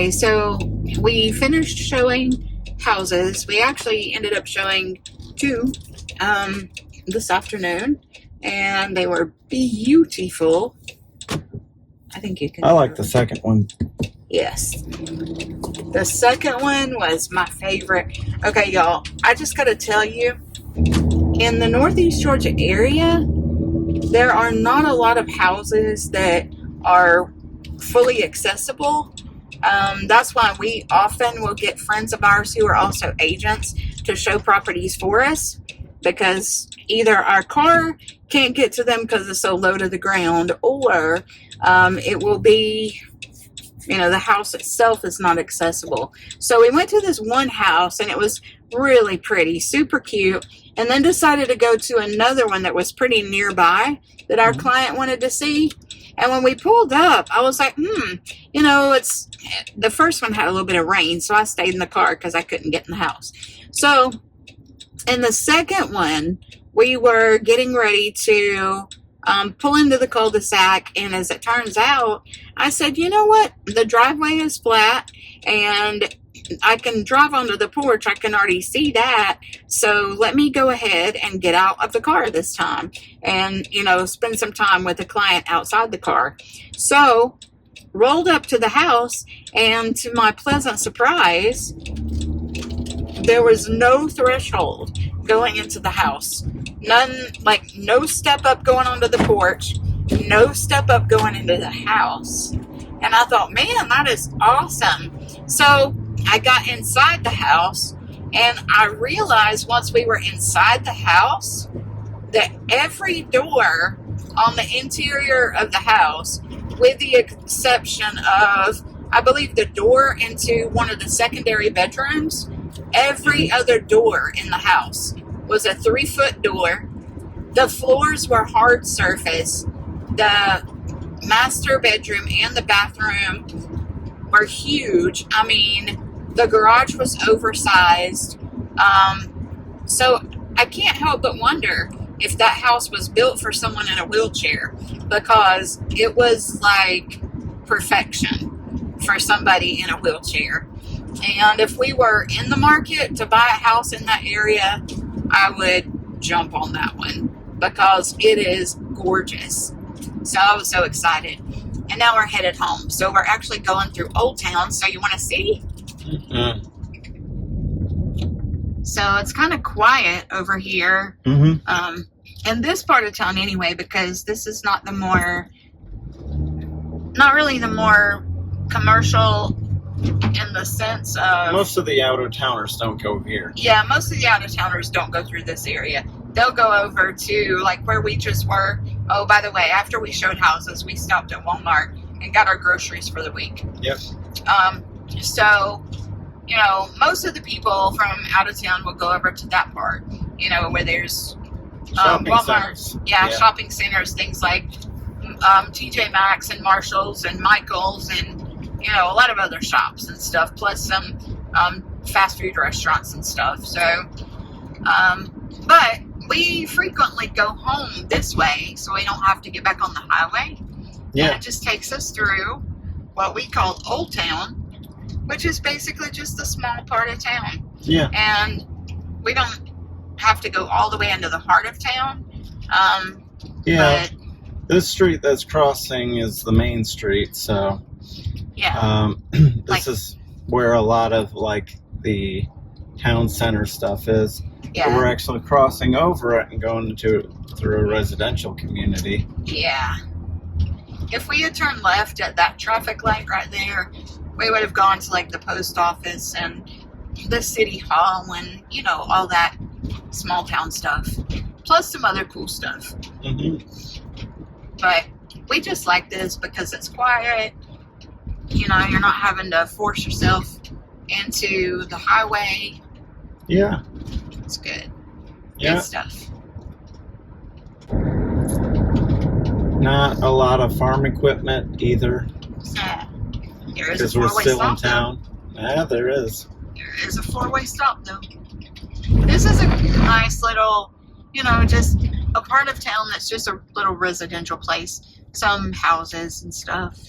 Okay, so we finished showing houses. We actually ended up showing 2 this afternoon, and they were beautiful. I think you can. I like the second one. Yes. The second one was my favorite. Okay, y'all, I just got to tell you, in the Northeast Georgia area, there are not a lot of houses that are fully accessible. That's why we often will get friends of ours who are also agents to show properties for us, because either our car can't get to them because it's so low to the ground, or it will be, the house itself is not accessible. So we went to this one house, and it was really pretty, super cute, and then decided to go to another one that was pretty nearby that our client wanted to see. And when we pulled up, I was like, it's the first one had a little bit of rain, so I stayed in the car because I couldn't get in the house. So in the second one, we were getting ready to pull into the cul-de-sac, and as it turns out, I said, you know what? The driveway is flat, and I can drive onto the porch. I can already see that. So let me go ahead and get out of the car this time and, spend some time with the client outside the car. So rolled up to the house, and to my pleasant surprise, there was no threshold going into the house. No step up going onto the porch, no step up going into the house. And I thought, man, that is awesome. So I got inside the house, and I realized once we were inside the house that every door on the interior of the house, with the exception of, I believe, the door into one of the secondary bedrooms, every other door in the house was a 3-foot door. The floors were hard surface. The master bedroom and the bathroom were huge. I mean, the garage was oversized. So I can't help but wonder if that house was built for someone in a wheelchair, because it was like perfection for somebody in a wheelchair. And if we were in the market to buy a house in that area, I would jump on that one because it is gorgeous. So I was so excited. And now we're headed home. So we're actually going through Old Town. So you want to see? Mm-hmm. So it's kind of quiet over here. Mm-hmm. In this part of town anyway, because this is not really the more commercial in the sense of... Most of the out-of-towners don't go here. Yeah, most of the out-of-towners don't go through this area. They'll go over to, like, where we just were. Oh, by the way, after we showed houses, we stopped at Walmart and got our groceries for the week. Yep. So, most of the people from out of town will go over to that part, where there's Walmart, centers. Yeah, shopping centers, things like TJ Maxx and Marshall's and Michael's and, a lot of other shops and stuff, plus some fast food restaurants and stuff. So, but we frequently go home this way, so we don't have to get back on the highway. Yeah. And it just takes us through what we call Old Town, which is basically just a small part of town. Yeah. And we don't have to go all the way into the heart of town. Yeah. But, this street that's crossing is the main street, so yeah. This is where a lot of the town center stuff is. Yeah. But we're actually crossing over it and going through a residential community. Yeah. If we had turned left at that traffic light right there, we would have gone to the post office and the city hall and, all that small town stuff. Plus some other cool stuff. Mm-hmm. But we just like this because it's quiet. You're not having to force yourself into the highway. Yeah. It's good. Yeah. Good stuff. Not a lot of farm equipment either. Yeah. There is Because a we're four-way still stop, in town. Yeah, there is. There is a 4-way stop, though. This is a nice little, just a part of town that's just a little residential place. Some houses and stuff.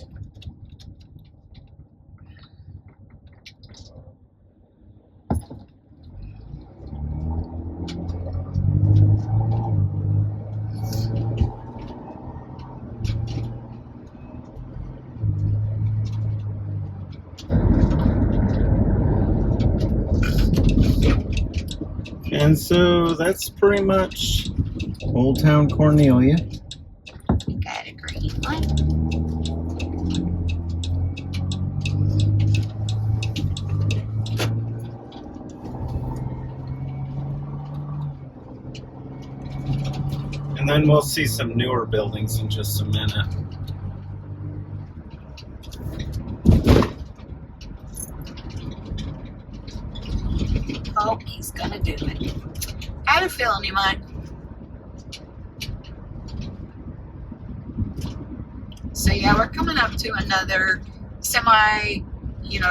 And so that's pretty much Old Town Cornelia. Got a green one. And then we'll see some newer buildings in just a minute. Oh, he's gonna do it. I had a feeling he might. So yeah, we're coming up to another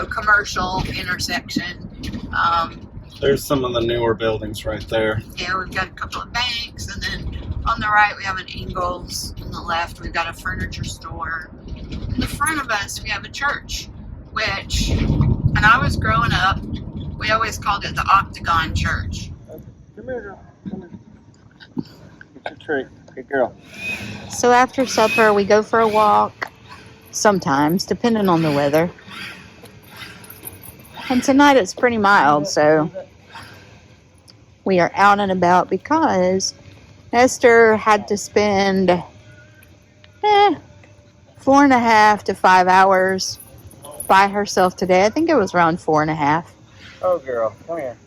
commercial intersection. There's some of the newer buildings right there. Yeah, we've got a couple of banks, and then on the right we have an Ingles. On the left we've got a furniture store. In the front of us we have a church, which when I was growing up, we always called it the Octagon Church. Come here, girl. Come here. Get your treat. Good girl. So after supper, we go for a walk, sometimes, depending on the weather. And tonight it's pretty mild, so we are out and about because Esther had to spend 4.5 to 5 hours by herself today. I think it was around 4.5. Oh, girl. Come here.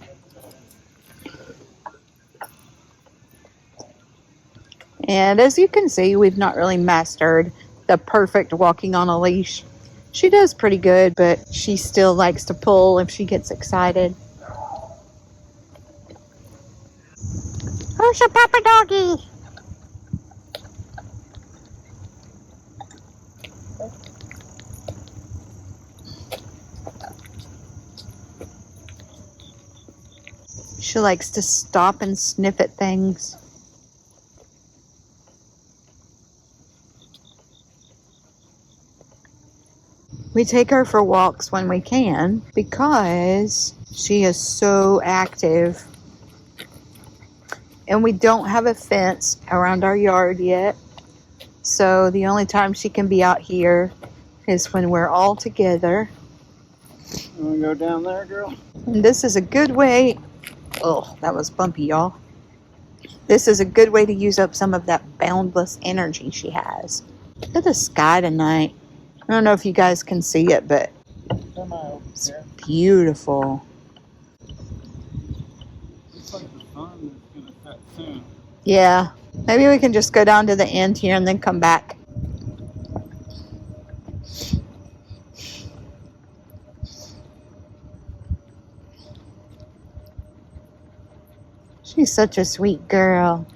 And as you can see, we've not really mastered the perfect walking on a leash. She does pretty good, but she still likes to pull if she gets excited. Who's your papa doggy? She likes to stop and sniff at things. We take her for walks when we can because she is so active. And we don't have a fence around our yard yet. So the only time she can be out here is when we're all together. You want to go down there, girl? And this is a good way. Oh, that was bumpy, y'all. This is a good way to use up some of that boundless energy she has. Look at the sky tonight. I don't know if you guys can see it, but it's beautiful. Looks like the sun is going to set soon. Yeah. Maybe we can just go down to the end here and then come back. She's such a sweet girl.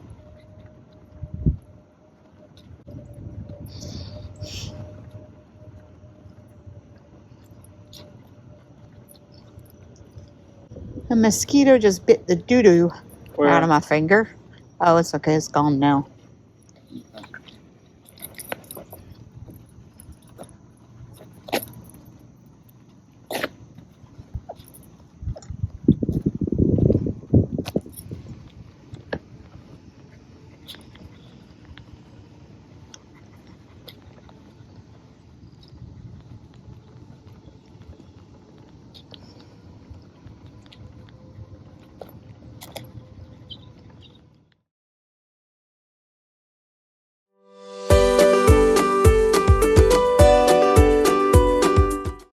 A mosquito just bit the doo-doo out of my finger. Oh, it's okay. It's gone now.